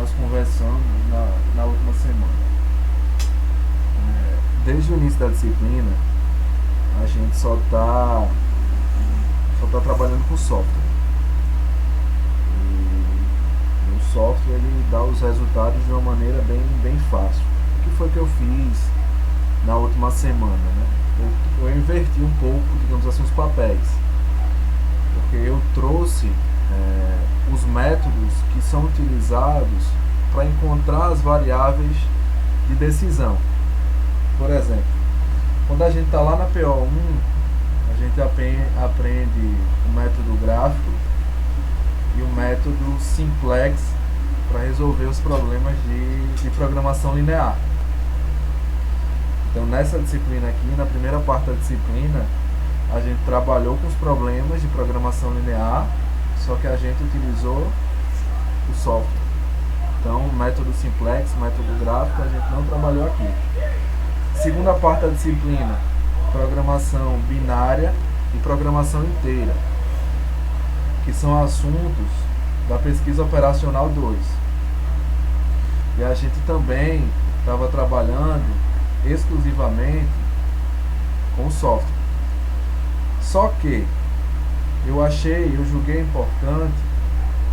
nós conversamos na última semana. Desde o início da disciplina, a gente só tá trabalhando com software. E o software ele dá os resultados de uma maneira bem fácil. O que foi que eu fiz na última semana, né? Eu inverti um pouco, digamos assim, os papéis. Porque eu trouxe os métodos que são utilizados para encontrar as variáveis de decisão. Por exemplo, quando a gente está lá na PO1, a gente aprende o método gráfico e o método simplex para resolver os problemas de programação linear. Então, nessa disciplina aqui, na primeira parte da disciplina, a gente trabalhou com os problemas de programação linear, só que a gente utilizou o software. Então, o método simplex, o método gráfico, a gente não trabalhou aqui. Segunda parte da disciplina, programação binária e programação inteira, que são assuntos da pesquisa operacional 2. E a gente também estava trabalhando exclusivamente com o software. Só que eu julguei importante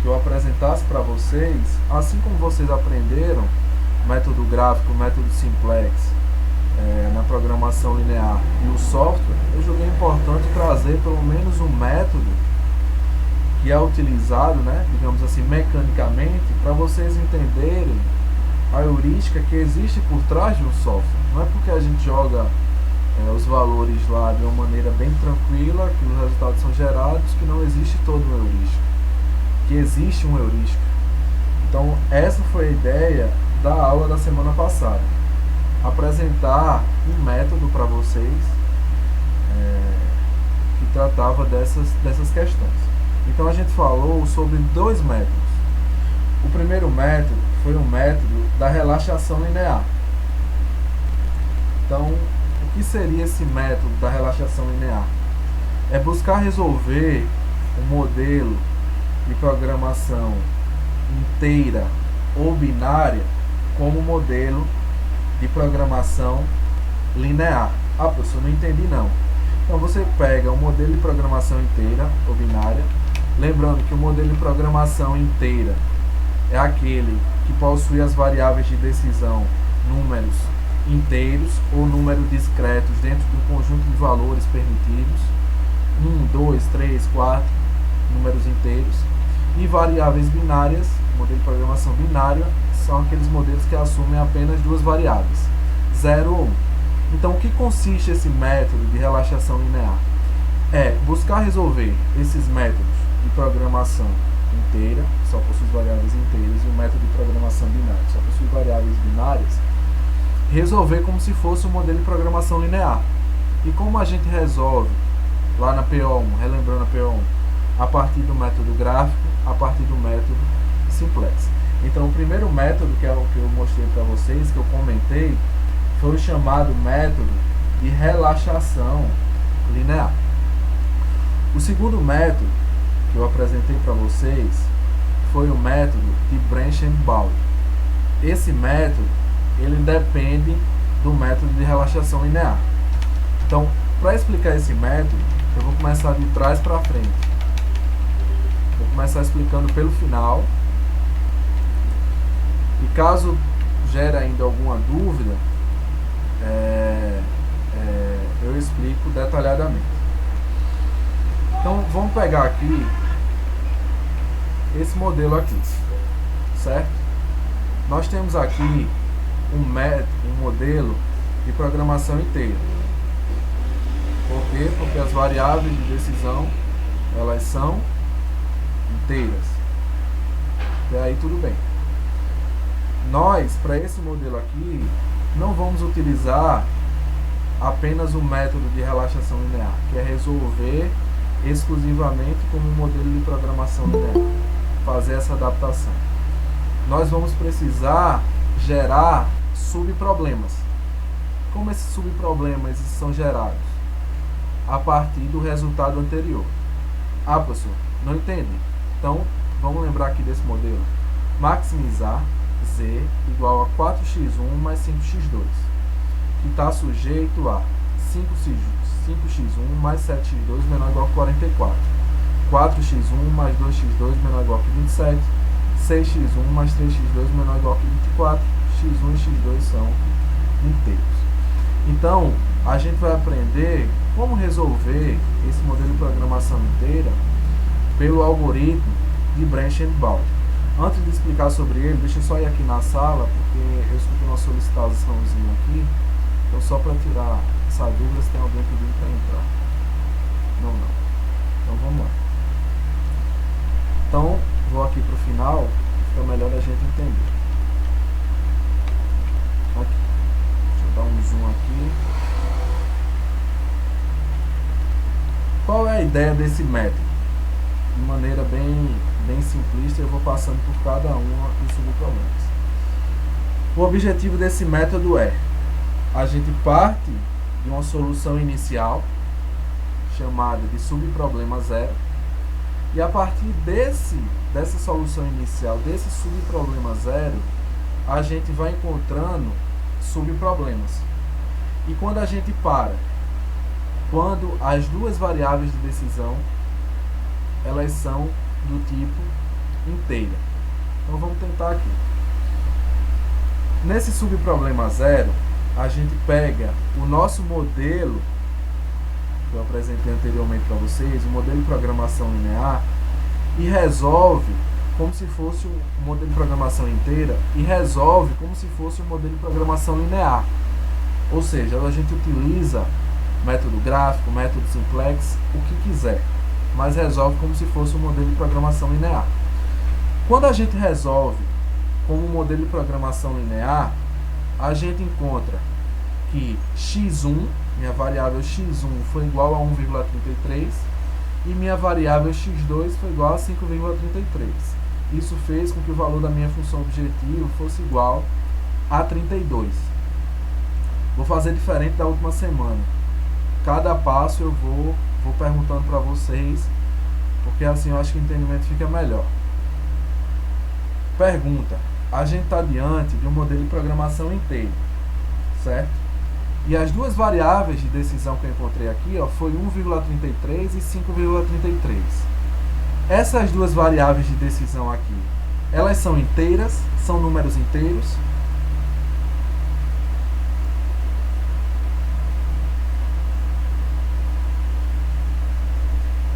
que eu apresentasse para vocês, assim como vocês aprenderam método gráfico, método simplex na programação linear e o software, eu julguei importante trazer pelo menos um método que é utilizado, né, digamos assim, mecanicamente, para vocês entenderem a heurística que existe por trás de um software. Não é porque a gente joga os valores lá de uma maneira bem tranquila, que os resultados são gerados, que não existe todo um heurística, que existe um heurística. Então essa foi a ideia da aula da semana passada, apresentar um método para vocês que tratava dessas questões. Então a gente falou sobre dois métodos. O primeiro método foi um método da relaxação linear. Então, o que seria esse método da relaxação linear? É buscar resolver um modelo de programação inteira ou binária como modelo de programação linear. Ah, professor, não entendi não. Então você pega o modelo de programação inteira ou binária, lembrando que o modelo de programação inteira é aquele que possui as variáveis de decisão números inteiros ou números discretos dentro do conjunto de valores permitidos, 1, 2, 3, 4 números inteiros, e variáveis binárias, modelo de programação binária, são aqueles modelos que assumem apenas duas variáveis, 0 ou 1. Então, o que consiste esse método de relaxação linear? É buscar resolver esses métodos de programação inteira, que só possui variáveis inteiras, e o método de programação binária, que só possui variáveis binárias, resolver como se fosse um modelo de programação linear. E como a gente resolve lá na PO1, relembrando a PO1, a partir do método gráfico, a partir do método simplex. Então, o primeiro método, que é o que eu mostrei para vocês, que eu comentei, foi o chamado método de relaxação linear. O segundo método que eu apresentei para vocês foi o método de Branchenbauer. Esse método, ele depende do método de relaxação linear. Então, para explicar esse método, eu vou começar de trás para frente. Vou começar explicando pelo final. E caso gere ainda alguma dúvida, eu explico detalhadamente. Então, vamos pegar aqui esse modelo aqui, certo? Nós temos aqui um modelo de programação inteira. Por quê? Porque as variáveis de decisão, elas são inteiras. Até aí tudo bem. Nós, para esse modelo aqui, não vamos utilizar apenas o método de relaxação linear, que é resolver exclusivamente como um modelo de programação linear, fazer essa adaptação. Nós vamos precisar gerar subproblemas. Como esses subproblemas são gerados? A partir do resultado anterior. Ah, professor, não entendi. Então, vamos lembrar aqui desse modelo. Maximizar, z igual a 4x1 mais 5x2, que está sujeito a 5x1 mais 7x2 menor ou igual a 44, 4x1 mais 2x2 menor ou igual a 27, 6x1 mais 3x2 menor ou igual a 24, x1 e x2 são inteiros. Então, a gente vai aprender como resolver esse modelo de programação inteira pelo algoritmo de Branch and Bald. Antes de explicar sobre ele, deixa eu só ir aqui na sala, porque eu escutei uma solicitaçãozinha aqui. Então, só para tirar essa dúvida, se tem alguém pedindo para entrar. Não. Então, vamos lá. Então, vou aqui para o final, fica melhor a gente entender. Aqui. Deixa eu dar um zoom aqui. Qual é a ideia desse método? De maneira bem simplista, eu vou passando por cada uma dos subproblemas. O objetivo desse método é: a gente parte de uma solução inicial, chamada de subproblema zero, e a partir dessa solução inicial, desse subproblema zero, a gente vai encontrando subproblemas. E quando a gente para, quando as duas variáveis de decisão elas são do tipo inteira. Então vamos tentar aqui. Nesse subproblema zero, a gente pega o nosso modelo que eu apresentei anteriormente para vocês, o modelo de programação linear, e resolve como se fosse um modelo de programação inteira, e resolve como se fosse um modelo de programação linear. Ou seja, a gente utiliza método gráfico, método simplex, o que quiser, mas resolve como se fosse um modelo de programação linear. Quando a gente resolve como um modelo de programação linear, a gente encontra que x1, minha variável x1 foi igual a 1,33 e minha variável x2 foi igual a 5,33. Isso fez com que o valor da minha função objetivo fosse igual a 32. Vou fazer diferente da última semana. Cada passo eu vou perguntando para vocês, porque assim eu acho que o entendimento fica melhor. Pergunta: a gente está diante de um modelo de programação inteiro, certo? E as duas variáveis de decisão que eu encontrei aqui, ó, foi 1,33 e 5,33. Essas duas variáveis de decisão aqui, elas são inteiras, são números inteiros.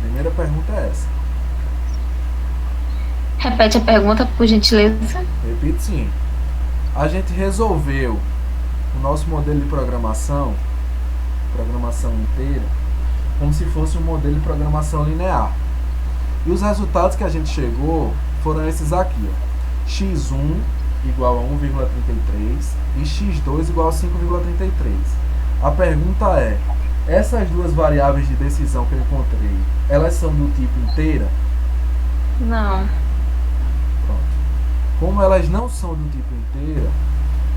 Primeira pergunta é essa. Repete a pergunta, por gentileza. Repito sim. A gente resolveu o nosso modelo de programação inteira, como se fosse um modelo de programação linear. E os resultados que a gente chegou foram esses aqui, ó. x1 igual a 1,33 e x2 igual a 5,33. A pergunta é: essas duas variáveis de decisão que eu encontrei, elas são do tipo inteira? Não. Pronto. Como elas não são do tipo inteira,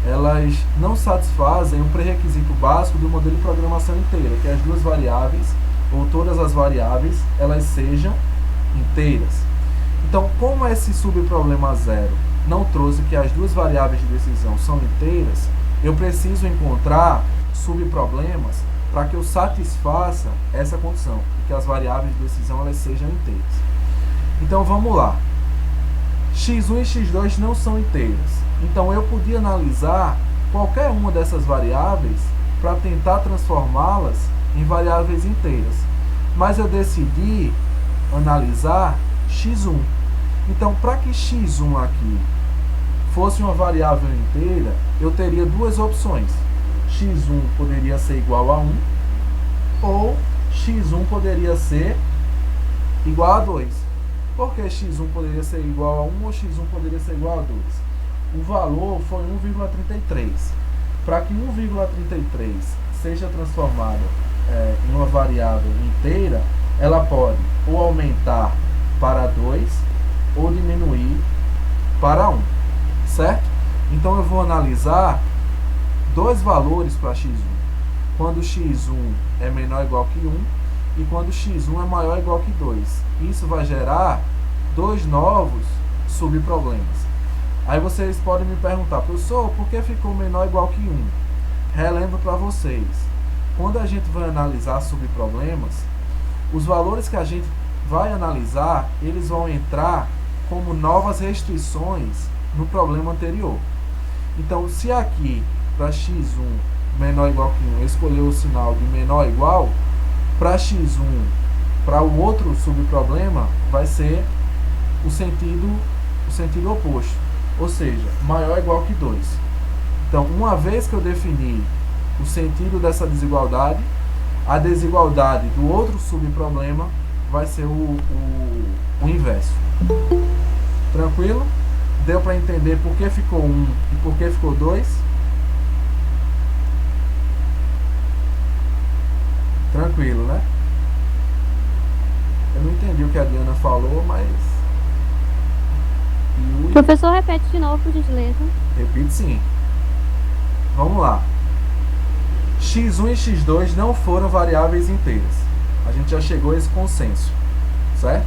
elas não satisfazem o pré-requisito básico do modelo de programação inteira, que as duas variáveis, ou todas as variáveis, elas sejam inteiras. Então, como esse subproblema zero não trouxe que as duas variáveis de decisão são inteiras, eu preciso encontrar subproblemas para que eu satisfaça essa condição, de que as variáveis de decisão elas sejam inteiras. Então, vamos lá. x1 e x2 não são inteiras. Então, eu podia analisar qualquer uma dessas variáveis para tentar transformá-las em variáveis inteiras. Mas eu decidi analisar x1. Então, para que x1 aqui fosse uma variável inteira, eu teria duas opções. x1 poderia ser igual a 1, ou x1 poderia ser igual a 2. Por que x1 poderia ser igual a 1 ou x1 poderia ser igual a 2? O valor foi 1,33. Para que 1,33 seja transformada em uma variável inteira, ela pode ou aumentar para 2 ou diminuir para 1, certo? Então eu vou analisar dois valores para x1, quando x1 é menor ou igual que 1 e quando x1 é maior ou igual que 2. Isso vai gerar dois novos subproblemas. Aí vocês podem me perguntar, professor, por que ficou menor ou igual que 1? Relembro para vocês. Quando a gente vai analisar subproblemas, os valores que a gente vai analisar, eles vão entrar como novas restrições no problema anterior. Então, se aqui, para x1 menor ou igual que 1, eu escolher o sinal de menor ou igual, para x1, para o outro subproblema, vai ser o sentido oposto. Ou seja, maior ou igual que 2. Então, uma vez que eu defini o sentido dessa desigualdade, a desigualdade do outro subproblema vai ser o inverso. Tranquilo? Deu para entender por que ficou 1 e por que ficou 2? Tranquilo, né? Eu não entendi o que a Diana falou, mas... Professor, repete de novo, por gentileza. Repito sim. Vamos lá. x1 e x2 não foram variáveis inteiras. A gente já chegou a esse consenso, certo?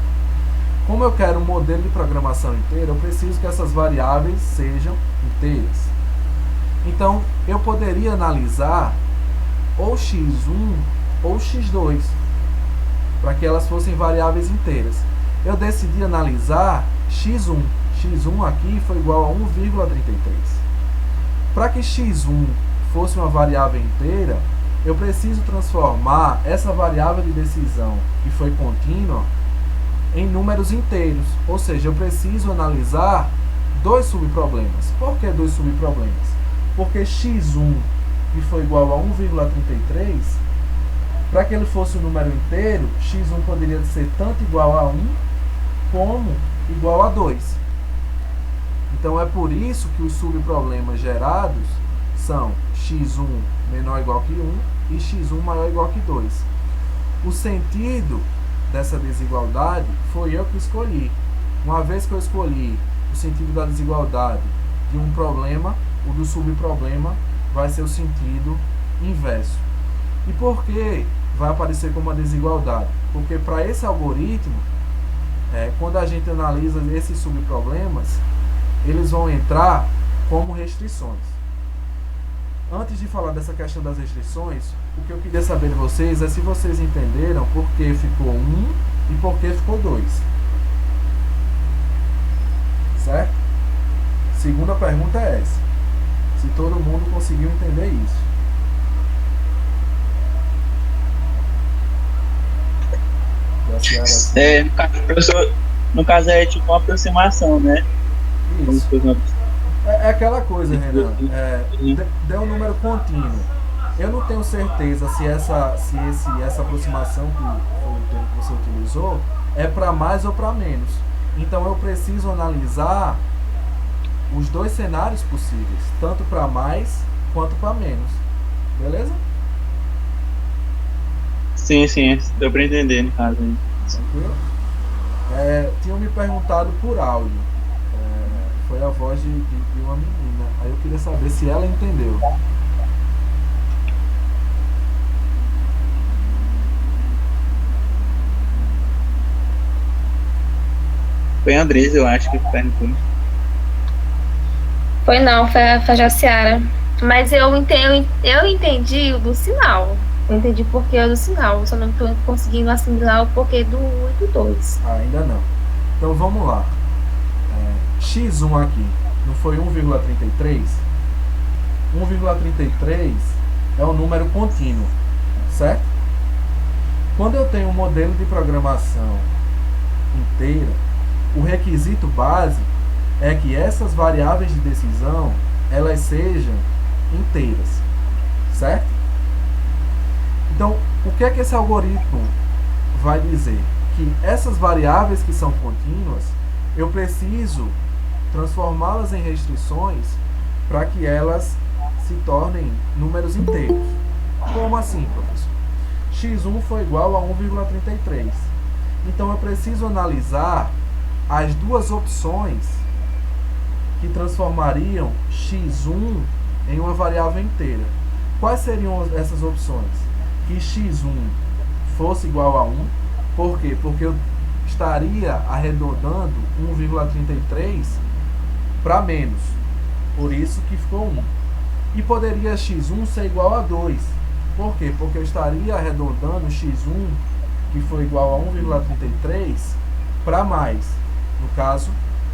Como eu quero um modelo de programação inteiro, eu preciso que essas variáveis sejam inteiras. Então, eu poderia analisar ou x1 ou x2, para que elas fossem variáveis inteiras. Eu decidi analisar x1. x1 aqui foi igual a 1,33. Para que x1 fosse uma variável inteira, eu preciso transformar essa variável de decisão, que foi contínua, em números inteiros. Ou seja, eu preciso analisar dois subproblemas. Por que dois subproblemas? Porque x1, que foi igual a 1,33, para que ele fosse um número inteiro, x1 poderia ser tanto igual a 1 como igual a 2. Então é por isso que os subproblemas gerados são x1 menor ou igual que 1 e x1 maior ou igual que 2. O sentido dessa desigualdade foi eu que escolhi. Uma vez que eu escolhi o sentido da desigualdade de um problema, o do subproblema vai ser o sentido inverso. E por que vai aparecer como uma desigualdade? Porque para esse algoritmo, quando a gente analisa esses subproblemas, eles vão entrar como restrições. Antes de falar dessa questão das restrições, o que eu queria saber de vocês é se vocês entenderam por que ficou 1 e por que ficou 2. Certo? Segunda pergunta é essa. Se todo mundo conseguiu entender isso. Professor, no caso é tipo uma aproximação, né? Isso. É aquela coisa, Renan. Deu um número contínuo. Eu não tenho certeza se essa aproximação que foi o termo que você utilizou é para mais ou para menos. Então eu preciso analisar os dois cenários possíveis, tanto para mais quanto para menos. Beleza? Sim, deu para entender no caso. Tranquilo? Tinham me perguntado por áudio. Foi a voz de uma menina. Aí eu queria saber se ela entendeu. Foi a Andresa, eu acho que perguntou. Foi não, foi a Jaciara. Mas eu entendi o do sinal. Eu entendi o porquê do sinal. Só não estou conseguindo assimilar o porquê do 1 e do 2. Ainda não. Então vamos lá. X1 aqui não foi 1,33? 1,33 é um número contínuo, certo? Quando eu tenho um modelo de programação inteira, o requisito base é que essas variáveis de decisão elas sejam inteiras, certo? Então, o que é que esse algoritmo vai dizer? Que essas variáveis que são contínuas, eu preciso transformá-las em restrições para que elas se tornem números inteiros. Como assim, professor? x1 foi igual a 1,33. Então eu preciso analisar as duas opções que transformariam x1 em uma variável inteira. Quais seriam essas opções? Que x1 fosse igual a 1. Por quê? Porque eu estaria arredondando 1,33 para menos. Por isso que ficou 1. E poderia x1 ser igual a 2. Por quê? Porque eu estaria arredondando x1, que foi igual a 1,33, para mais. No caso,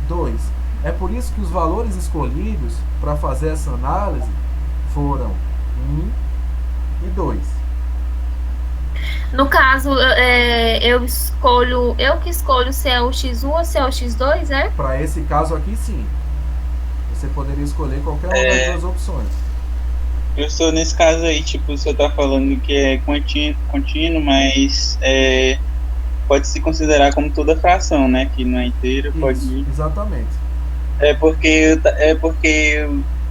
2. É por isso que os valores escolhidos para fazer essa análise foram 1 e 2. No caso, eu que escolho se é o x1 ou se é o x2, é? Para esse caso aqui, sim. Você poderia escolher qualquer uma das duas opções. Professor, nesse caso aí, tipo, o senhor tá falando que é contínuo, mas pode se considerar como toda fração, né? Que não é inteira, Isso, pode... exatamente. É porque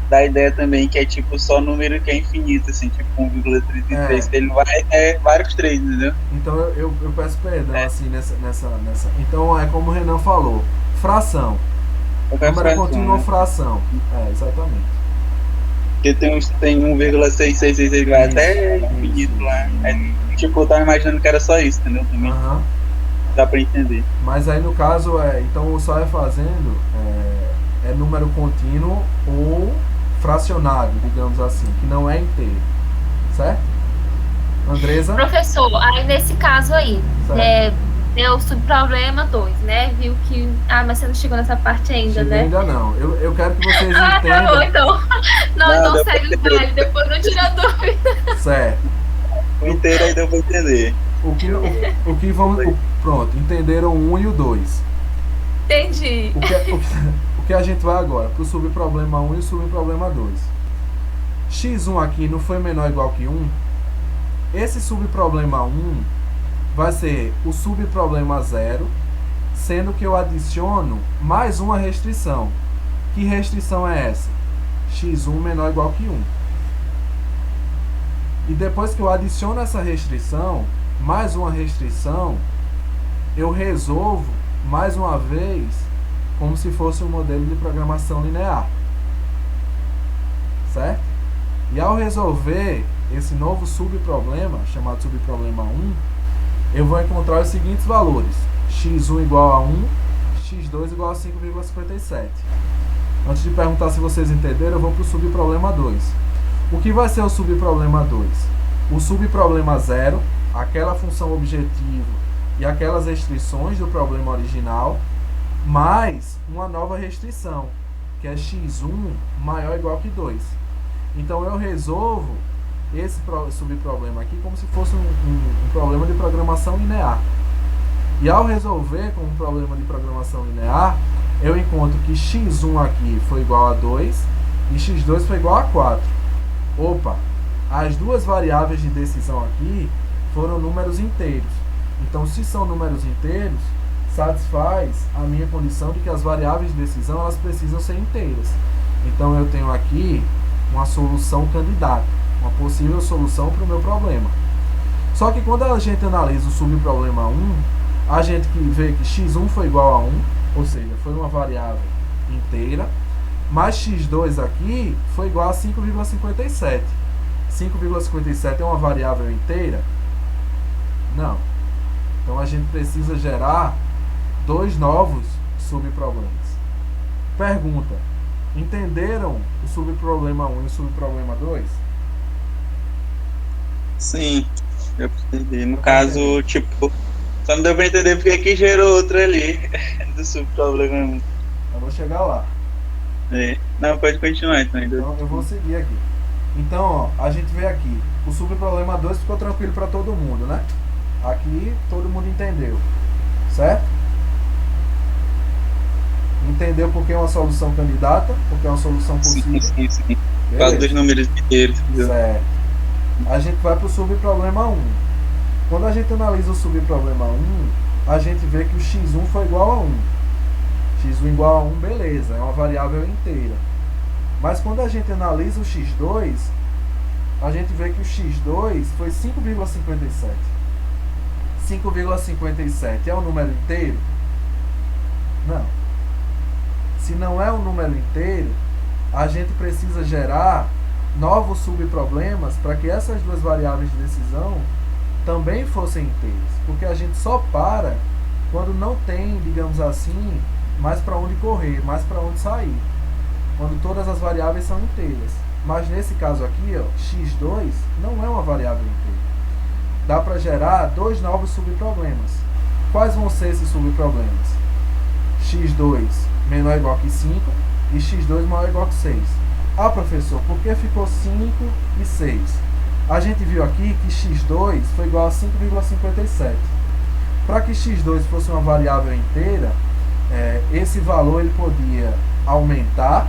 dá a ideia também que é tipo só número que é infinito, assim, tipo 1,33, que ele não vai vários 3, entendeu? Então eu peço perdão, assim, nessa. Então é como o Renan falou, fração. Número contínuo ou fração. Exatamente. Porque tem 1,6666 lá, até infinito lá. Tipo, eu tava imaginando que era só isso, entendeu? Também dá pra entender. Mas aí no caso, então só fazendo é número contínuo ou fracionário, digamos assim, que não é inteiro. Certo? Andresa? Professor, aí nesse caso aí, deu subproblema 2, né? Viu que... mas você não chegou nessa parte ainda, né? Ainda não. Eu quero que vocês entendam. Tá bom, então. Não segue o baile, depois não tira dúvida. Certo. O inteiro aí deu pra entender. O que vamos... Pronto, entenderam o 1 e o 2. Entendi. O que a gente vai agora? Pro subproblema 1 e o subproblema 2. x1 aqui não foi menor ou igual que 1? Esse subproblema 1 vai ser o subproblema 0, sendo que eu adiciono mais uma restrição. Que restrição é essa? x1 menor ou igual que 1. E depois que eu adiciono essa restrição, mais uma restrição, eu resolvo mais uma vez como se fosse um modelo de programação linear. Certo? E ao resolver esse novo subproblema, chamado subproblema 1, eu vou encontrar os seguintes valores: x1 igual a 1, x2 igual a 5,57. Antes de perguntar se vocês entenderam, eu vou para o subproblema 2. O que vai ser o subproblema 2? O subproblema 0, aquela função objetivo e aquelas restrições do problema original, mais uma nova restrição, que é x1 maior ou igual que 2. Então eu resolvo esse subproblema aqui como se fosse um problema de programação linear. E ao resolver com um problema de programação linear, eu encontro que x1 aqui foi igual a 2 e x2 foi igual a 4. Opa, as duas variáveis de decisão aqui foram números inteiros. Então, se são números inteiros, satisfaz a minha condição de que as variáveis de decisão elas precisam ser inteiras. Então, eu tenho aqui uma solução candidata, uma possível solução para o meu problema. Só que quando a gente analisa o subproblema 1, a gente vê que x1 foi igual a 1, ou seja, foi uma variável inteira, mais x2 aqui foi igual a 5,57. 5,57 é uma variável inteira? Não. Então a gente precisa gerar dois novos subproblemas. Pergunta: entenderam o subproblema 1 e o subproblema 2? Sim, eu entendi. No caso, tipo, só não deu pra entender porque que gerou outro ali do subproblema 1. Eu vou chegar lá. Não, pode continuar então. Então eu vou seguir aqui. Então, ó, a gente vê aqui, o subproblema 2 ficou tranquilo para todo mundo, né? Aqui todo mundo entendeu, certo? Entendeu porque é uma solução candidata, porque é uma solução possível. Sim. Por causa dos números inteiros. Certo. A gente vai para o subproblema 1. Quando a gente analisa o subproblema 1, a gente vê que o x1 foi igual a 1. x1 igual a 1, beleza, é uma variável inteira. Mas quando a gente analisa o x2, a gente vê que o x2 foi 5,57. 5,57 é um número inteiro? Não. Se não é um número inteiro, a gente precisa gerar novos subproblemas para que essas duas variáveis de decisão também fossem inteiras. Porque a gente só para quando não tem, digamos assim, mais para onde correr, mais para onde sair. quando todas as variáveis são inteiras. Mas nesse caso aqui, ó, x2 não é uma variável inteira. Dá para gerar dois novos subproblemas. Quais vão ser esses subproblemas? x2 menor ou igual que 5 e x2 maior ou igual que 6. Ah, professor, por que ficou 5 e 6? A gente viu aqui que x2 foi igual a 5,57. Para que x2 fosse uma variável inteira, esse valor ele podia aumentar,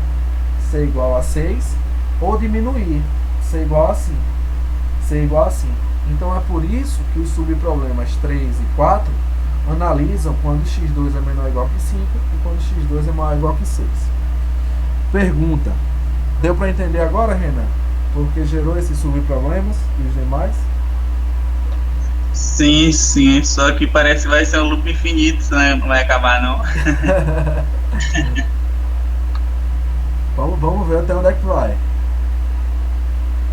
ser igual a 6, ou diminuir, ser igual a 5. Ser igual a 5. Então é por isso que os subproblemas 3 e 4 analisam quando x2 é menor ou igual que 5 e quando x2 é maior ou igual que 6. Pergunta: deu para entender agora, Renan? Porque gerou esses subproblemas e os demais? Sim, sim. Só que parece que vai ser um loop infinito, né? Não vai acabar, não. Vamos ver até onde é que vai.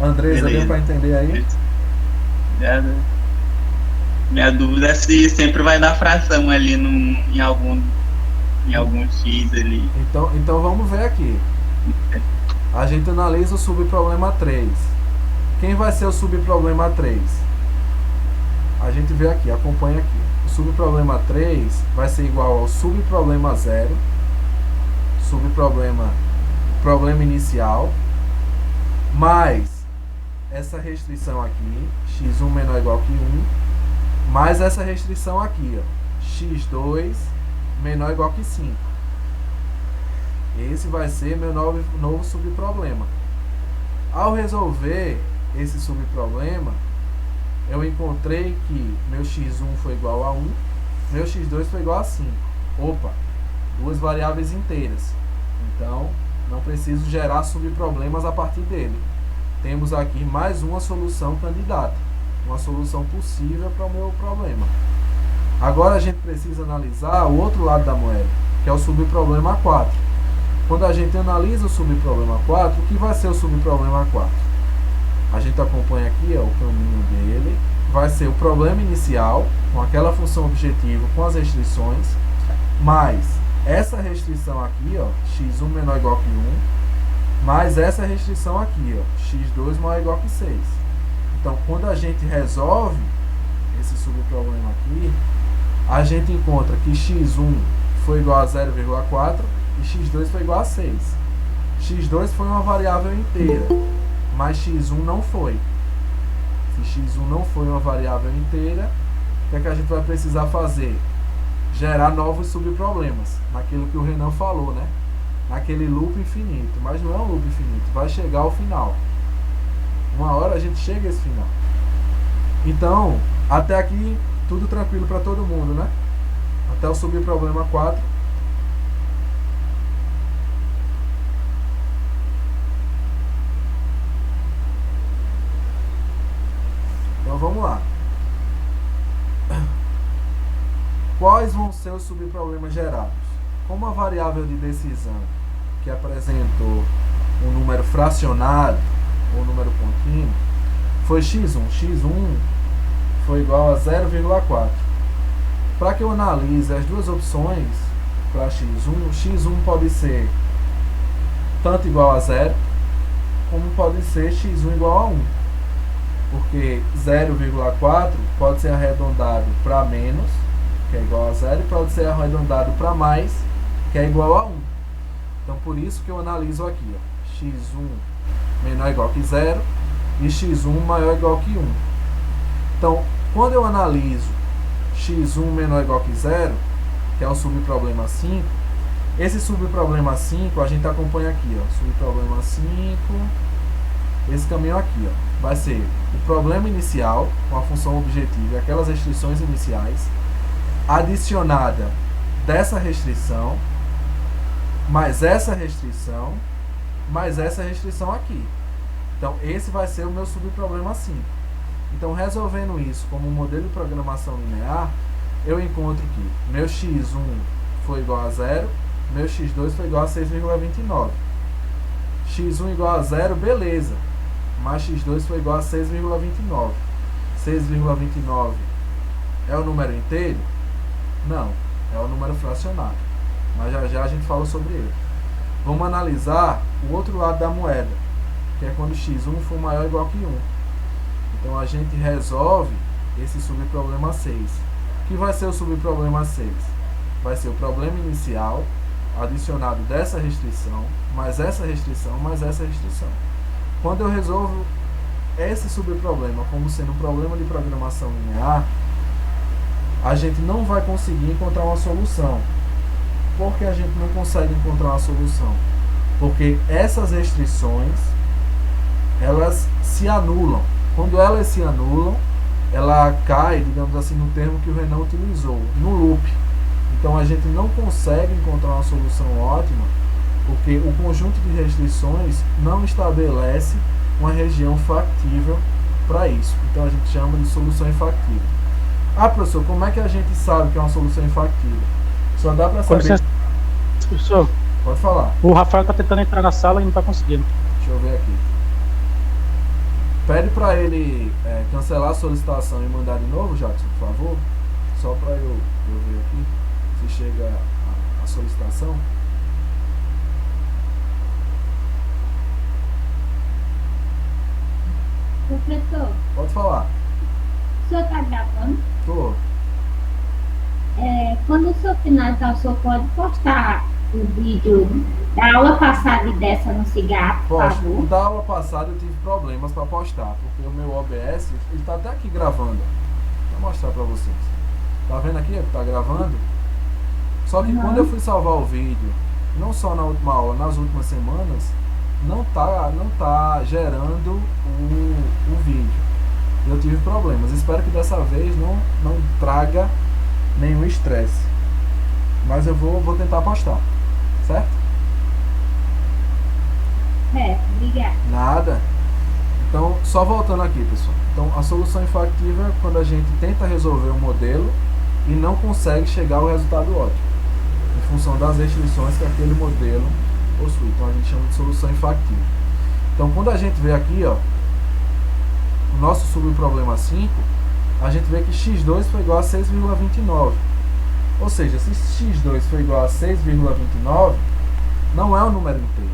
Andresa, deu para entender aí? Minha dúvida é se sempre vai dar fração ali em algum X ali. Então vamos ver aqui. A gente analisa o subproblema 3. Quem vai ser o subproblema 3? A gente vê aqui, acompanha aqui. O subproblema 3 vai ser igual ao subproblema 0, problema inicial, mais essa restrição aqui, x1 menor ou igual que 1, mais essa restrição aqui, ó, x2 menor ou igual que 5. Esse vai ser meu novo subproblema. Ao resolver esse subproblema, eu encontrei que meu x1 foi igual a 1, meu x2 foi igual a 5. Opa, duas variáveis inteiras. Então, não preciso gerar subproblemas a partir dele. Temos aqui mais uma solução candidata, uma solução possível para o meu problema. Agora a gente precisa analisar o outro lado da moeda, que é o subproblema 4. Quando a gente analisa o subproblema 4, o que vai ser o subproblema 4? A gente acompanha aqui o caminho dele. Vai ser o problema inicial, com aquela função objetiva, com as restrições, mais essa restrição aqui, ó, x1 menor ou igual que 1, mais essa restrição aqui, ó, x2 maior ou igual que 6. Então, quando a gente resolve esse subproblema aqui, a gente encontra que x1 foi igual a 0,4 e x2 foi igual a 6. x2 foi uma variável inteira, mas x1 não foi. Se x1 não foi uma variável inteira, o que é que a gente vai precisar fazer? Gerar novos subproblemas, naquilo que o Renan falou, né? Naquele loop infinito. Mas não é um loop infinito, vai chegar ao final. Uma hora a gente chega a esse final. Então, até aqui, tudo tranquilo para todo mundo, né? Até o subproblema 4. Então vamos lá. Quais vão ser os subproblemas gerados? Como a variável de decisão que apresentou um número fracionário ou número contínuo foi x1. x1 foi igual a 0,4. Para que eu analise as duas opções para x1, x1 pode ser tanto igual a 0, como pode ser x1 igual a 1. Porque 0,4 pode ser arredondado para menos, que é igual a 0, e pode ser arredondado para mais, que é igual a 1. Então, por isso que eu analiso aqui, ó, x1 menor ou igual que 0 e x1 maior ou igual que 1. Então, quando eu analiso x1 menor ou igual que 0, que é o subproblema 5, esse subproblema 5 a gente acompanha aqui, ó, subproblema 5, esse caminho aqui, ó, vai ser o problema inicial com a função objetiva, aquelas restrições iniciais, adicionada dessa restrição, mais essa restrição, mais essa restrição aqui. Então, esse vai ser o meu subproblema 5. Então, resolvendo isso como um modelo de programação linear, eu encontro que meu x1 foi igual a 0, meu x2 foi igual a 6,29. x1 igual a 0, beleza, mas x2 foi igual a 6,29. 6,29 é o número inteiro? Não, é o número fracionário. Mas já já a gente fala sobre ele. Vamos analisar o outro lado da moeda, que é quando x1 for maior ou igual que 1. Então a gente resolve esse subproblema 6. O que vai ser o subproblema 6? Vai ser o problema inicial adicionado dessa restrição, mais essa restrição, mais essa restrição. Quando eu resolvo esse subproblema como sendo um problema de programação linear, a gente não vai conseguir encontrar uma solução. Por que a gente não consegue encontrar uma solução? Porque essas restrições, elas se anulam. Quando elas se anulam, ela cai, digamos assim, no termo que o Renan utilizou, no loop. Então a gente não consegue encontrar uma solução ótima, porque o conjunto de restrições não estabelece uma região factível para isso. Então a gente chama de solução infactível. Ah, professor, como é que a gente sabe que é uma solução infactível? Só dá para saber... Professor, pode falar. o Rafael está tentando entrar na sala e não está conseguindo. Deixa eu ver aqui. Pede para ele cancelar a solicitação e mandar de novo, Jackson, por favor. Só para eu ver aqui se chega a solicitação. Professor, Pode falar. o senhor está gravando? Tô. Quando o senhor finalizar, o senhor pode postar o vídeo da aula passada e dessa no cigarro, por Poxa, favor? da aula passada eu tive problemas para postar, porque o meu OBS, ele tá até aqui gravando. Vou mostrar para vocês. Tá vendo aqui que tá gravando? Só que quando eu fui salvar o vídeo, não só na última aula, nas últimas semanas, não tá gerando o vídeo. Eu tive problemas. Espero que dessa vez não traga nenhum estresse. Mas eu vou tentar postar. Certo? Obrigada. Nada. Então, só voltando aqui, pessoal. Então, a solução infactível é quando a gente tenta resolver um modelo e não consegue chegar ao resultado ótimo, em função das restrições que aquele modelo possui. Então, a gente chama de solução infactível. Então, quando a gente vê aqui, ó, o nosso subproblema 5, a gente vê que x2 foi igual a 6,29. Ou seja, se x2 for igual a 6,29, não é um número inteiro.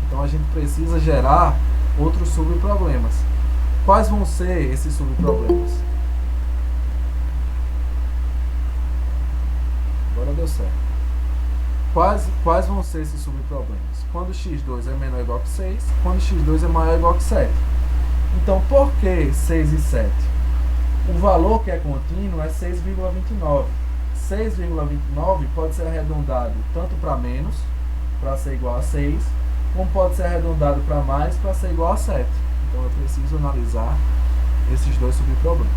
Então a gente precisa gerar outros subproblemas. Quais vão ser esses subproblemas? Agora deu certo. Quais vão ser esses subproblemas? Quando x2 é menor ou igual que 6, quando x2 é maior ou igual que 7. Então, por que 6 e 7? O valor que é contínuo é 6,29. 6,29 pode ser arredondado tanto para menos, para ser igual a 6, como pode ser arredondado para mais, para ser igual a 7. Então eu preciso analisar esses dois subproblemas.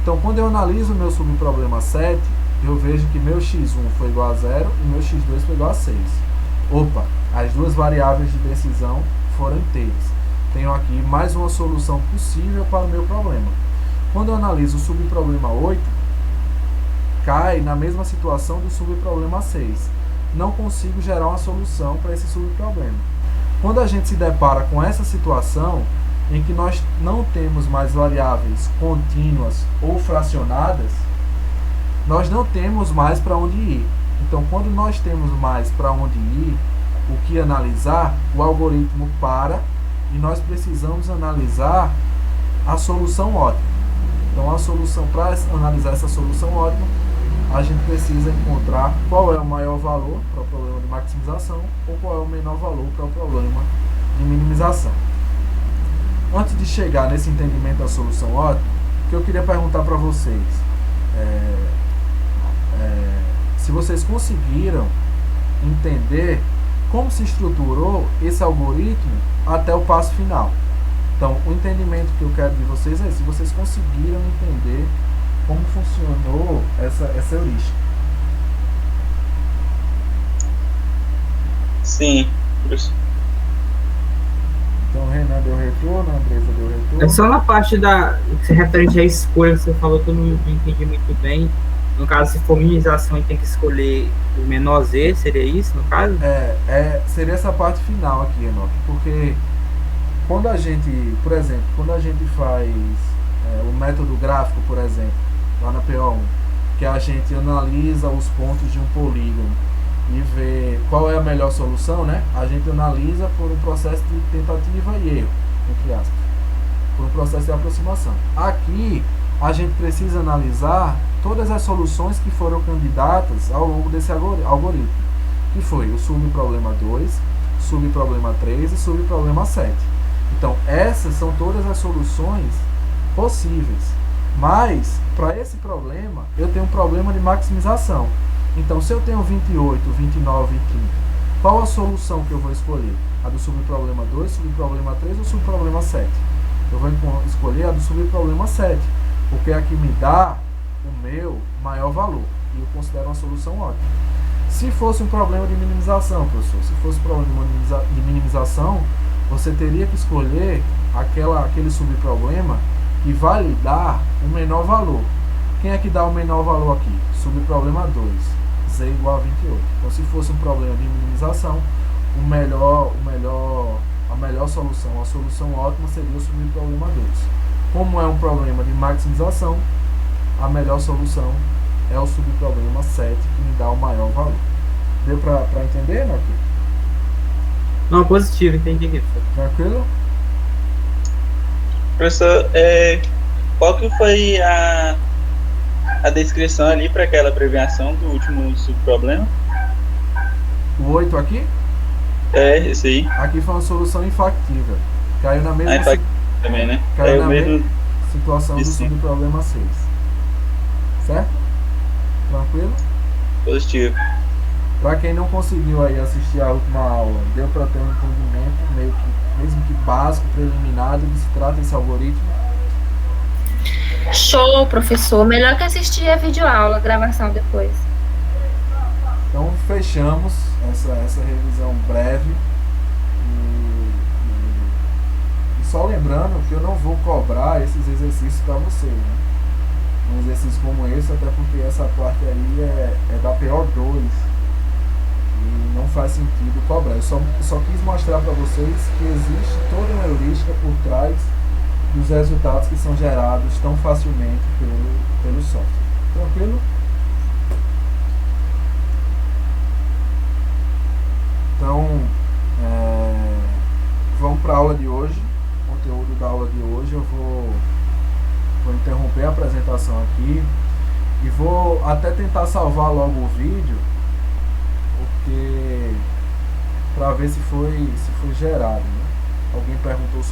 Então quando eu analiso o meu subproblema 7, eu vejo que meu x1 foi igual a 0 e meu x2 foi igual a 6. Opa, as duas variáveis de decisão foram inteiras. Tenho aqui mais uma solução possível para o meu problema. Quando eu analiso o subproblema 8, cai na mesma situação do subproblema 6. Não consigo gerar uma solução para esse subproblema. Quando a gente se depara com essa situação, em que nós não temos mais variáveis contínuas ou fracionadas, nós não temos mais para onde ir. Então, quando nós temos mais para onde ir, o que analisar, o algoritmo para e nós precisamos analisar a solução ótima. Então, a solução, para analisar essa solução ótima, a gente precisa encontrar qual é o maior valor para o problema de maximização ou qual é o menor valor para o problema de minimização. Antes de chegar nesse entendimento da solução ótima, o que eu queria perguntar para vocês se vocês conseguiram entender como se estruturou esse algoritmo até o passo final. Então, o entendimento que eu quero de vocês é se vocês conseguiram entender como funcionou essa heurística. Sim. Então, o Renan deu retorno, a Andresa deu retorno. É só na parte que se referente à escolha, que você falou que eu não entendi muito bem. No caso, se for minimização e tem que escolher o menor z, seria isso, no caso? Seria essa parte final aqui, Enoch, porque quando a gente, por exemplo, quando a gente faz o método gráfico, por exemplo, lá na PO1, que a gente analisa os pontos de um polígono e ver qual é a melhor solução, né? A gente analisa por um processo de tentativa e erro, entre aspas, por um processo de aproximação. Aqui a gente precisa analisar todas as soluções que foram candidatas ao longo desse algoritmo, que foi o subproblema 2, subproblema 3 e subproblema 7. Então essas são todas as soluções possíveis, mas para esse problema eu tenho um problema de maximização. Então se eu tenho 28, 29 e 30, qual a solução que eu vou escolher? A do subproblema 2, subproblema 3 ou subproblema 7? Eu vou escolher a do subproblema 7, porque é a que me dá o meu maior valor, e eu considero uma solução ótima. Se fosse um problema de minimização, professor, se fosse um problema de minimização, você teria que escolher aquele subproblema que vai lhe dar o menor valor. Quem é que dá o menor valor aqui? Subproblema 2, z igual a 28. Então, se fosse um problema de minimização, a melhor solução, a solução ótima seria o subproblema 2. Como é um problema de maximização, a melhor solução é o subproblema 7, que me dá o maior valor. Deu para entender, Marquinhos? Não, positivo, entendi aqui. Tranquilo? Professor, qual que foi a descrição ali para aquela abreviação do último subproblema? O 8 aqui? Esse aí. Aqui foi uma solução infactível. Caiu na mesma, também, né? caiu na o mesmo... mesma situação do Sim. subproblema 6. Certo? Tranquilo? Positivo. Para quem não conseguiu aí assistir a última aula, deu para ter um entendimento meio que, mesmo que básico, preliminar, do que se trata esse algoritmo? Show, professor. Melhor que assistir a videoaula, gravação depois. Então fechamos essa revisão breve e só lembrando que eu não vou cobrar esses exercícios para você, né? Um exercício como esse, até porque essa parte aí é da PO2 e não faz sentido cobrar. Eu só quis mostrar para vocês que existe toda uma heurística por trás dos resultados que são gerados tão facilmente pelo software. Tranquilo? Então, vamos para a aula de hoje. O conteúdo da aula de hoje eu vou interromper a apresentação aqui e vou até tentar salvar logo o vídeo, porque para ver se foi gerado, né? Alguém perguntou sobre